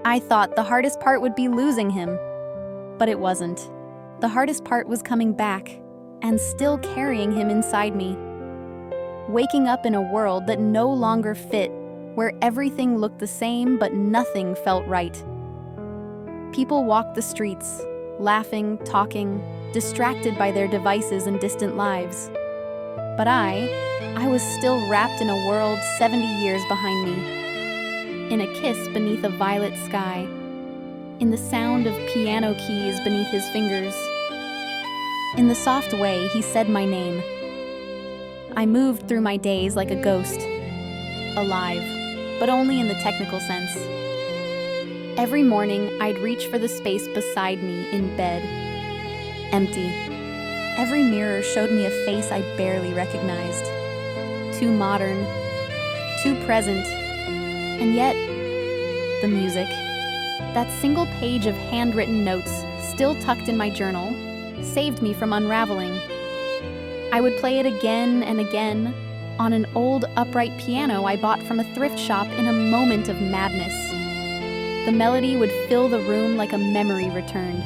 I thought the hardest part would be losing him, but it wasn't. The hardest part was coming back and still carrying him inside me. Waking up in a world that no longer fit, where everything looked the same but nothing felt right. People walked the streets, laughing, talking, distracted by their devices and distant lives. But I was still wrapped in a world 70 years behind me. In a kiss beneath a violet sky. In the sound of piano keys beneath his fingers. In the soft way he said my name. I moved through my days like a ghost. Alive, but only in the technical sense. Every morning, I'd reach for the space beside me in bed. Empty. Every mirror showed me a face I barely recognized. Too modern, too present, and yet, the music. That single page of handwritten notes, still tucked in my journal, saved me from unraveling. I would play it again and again on an old upright piano I bought from a thrift shop in a moment of madness. The melody would fill the room like a memory returned.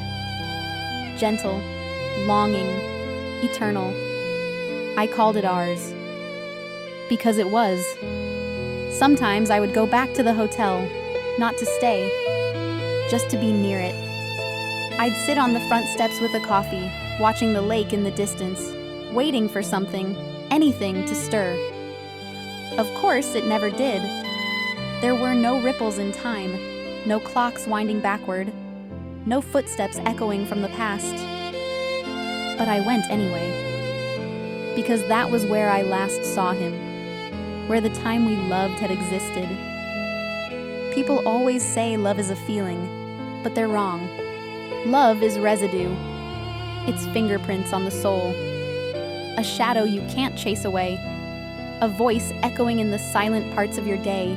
Gentle, longing, eternal. I called it ours. Because it was. Sometimes I would go back to the hotel, not to stay, just to be near it. I'd sit on the front steps with a coffee, watching the lake in the distance, waiting for something, anything to stir. Of course, it never did. There were no ripples in time, no clocks winding backward, no footsteps echoing from the past. But I went anyway, because that was where I last saw him, where the time we loved had existed. People always say love is a feeling, but they're wrong. Love is residue. It's fingerprints on the soul. A shadow you can't chase away. A voice echoing in the silent parts of your day.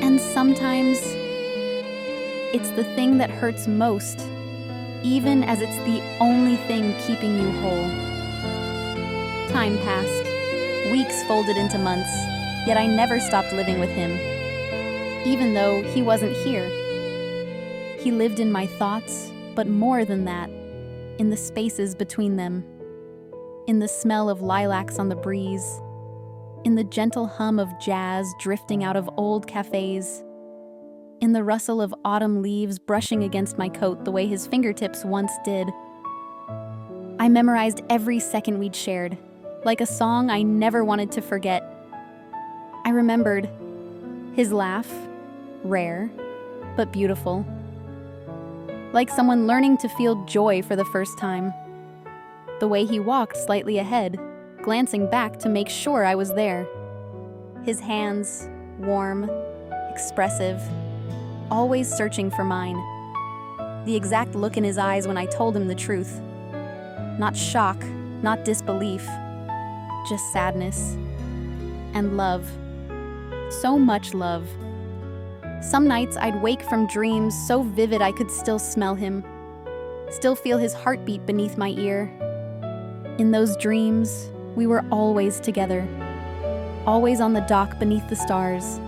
And sometimes, it's the thing that hurts most, even as it's the only thing keeping you whole. Time passed. Weeks folded into months, yet I never stopped living with him. Even though he wasn't here. He lived in my thoughts, but more than that, in the spaces between them. In the smell of lilacs on the breeze. In the gentle hum of jazz drifting out of old cafes. In the rustle of autumn leaves brushing against my coat the way his fingertips once did. I memorized every second we'd shared, like a song I never wanted to forget. I remembered his laugh, rare, but beautiful. Like someone learning to feel joy for the first time. The way he walked slightly ahead, glancing back to make sure I was there. His hands, warm, expressive, always searching for mine. The exact look in his eyes when I told him the truth. Not shock, not disbelief, just sadness. And love. So much love. Some nights I'd wake from dreams so vivid I could still smell him, still feel his heartbeat beneath my ear. In those dreams, we were always together, always on the dock beneath the stars,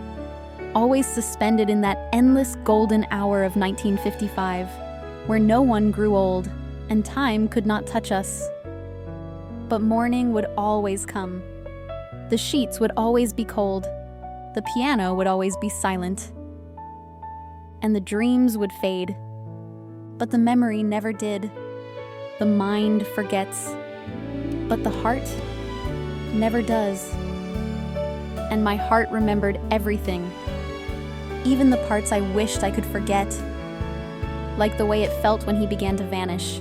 always suspended in that endless golden hour of 1955, where no one grew old and time could not touch us. But morning would always come. The sheets would always be cold. The piano would always be silent. And the dreams would fade. But the memory never did. The mind forgets. But the heart never does. And my heart remembered everything. Even the parts I wished I could forget. Like the way it felt when he began to vanish.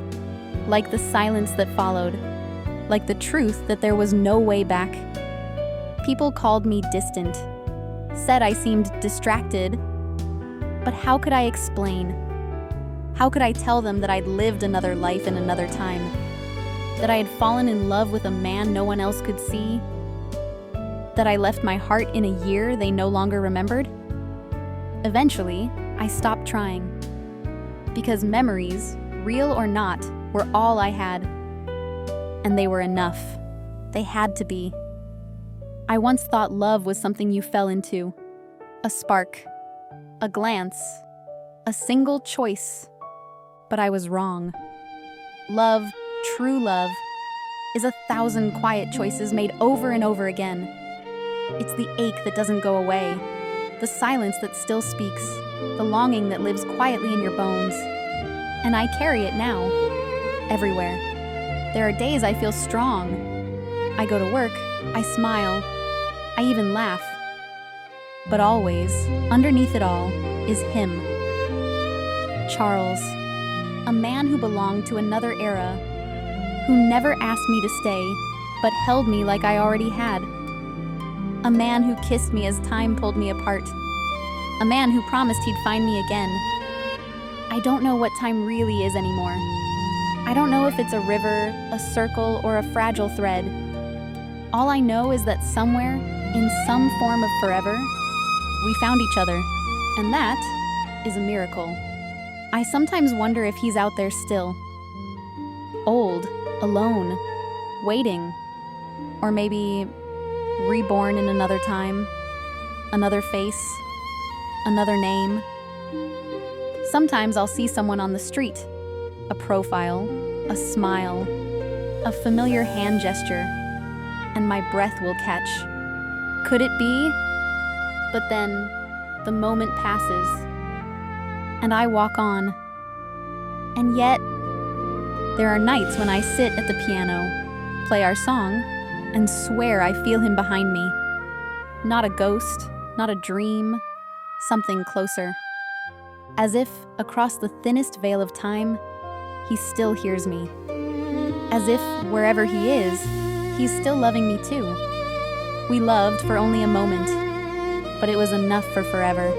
Like the silence that followed. Like the truth that there was no way back. People called me distant. Said I seemed distracted. But how could I explain? How could I tell them that I'd lived another life in another time? That I had fallen in love with a man no one else could see? That I left my heart in a year they no longer remembered? Eventually, I stopped trying. Because memories, real or not, were all I had. And they were enough. They had to be. I once thought love was something you fell into. A spark. A glance. A single choice. But I was wrong. Love, true love, is 1,000 quiet choices made over and over again. It's the ache that doesn't go away, the silence that still speaks, the longing that lives quietly in your bones. And I carry it now, everywhere. There are days I feel strong. I go to work, I smile, I even laugh. But always, underneath it all, is him. Charles, a man who belonged to another era, who never asked me to stay, but held me like I already had. A man who kissed me as time pulled me apart. A man who promised he'd find me again. I don't know what time really is anymore. I don't know if it's a river, a circle, or a fragile thread. All I know is that somewhere, in some form of forever, we found each other, and that is a miracle. I sometimes wonder if he's out there still. Old, alone, waiting, or maybe reborn in another time, another face, another name. Sometimes I'll see someone on the street, a profile, a smile, a familiar hand gesture, and my breath will catch. Could it be? But then the moment passes, and I walk on. And yet, there are nights when I sit at the piano, play our song, and swear I feel him behind me. Not a ghost, not a dream, something closer. As if, across the thinnest veil of time, he still hears me. As if, wherever he is, he's still loving me too. We loved for only a moment, but it was enough for forever.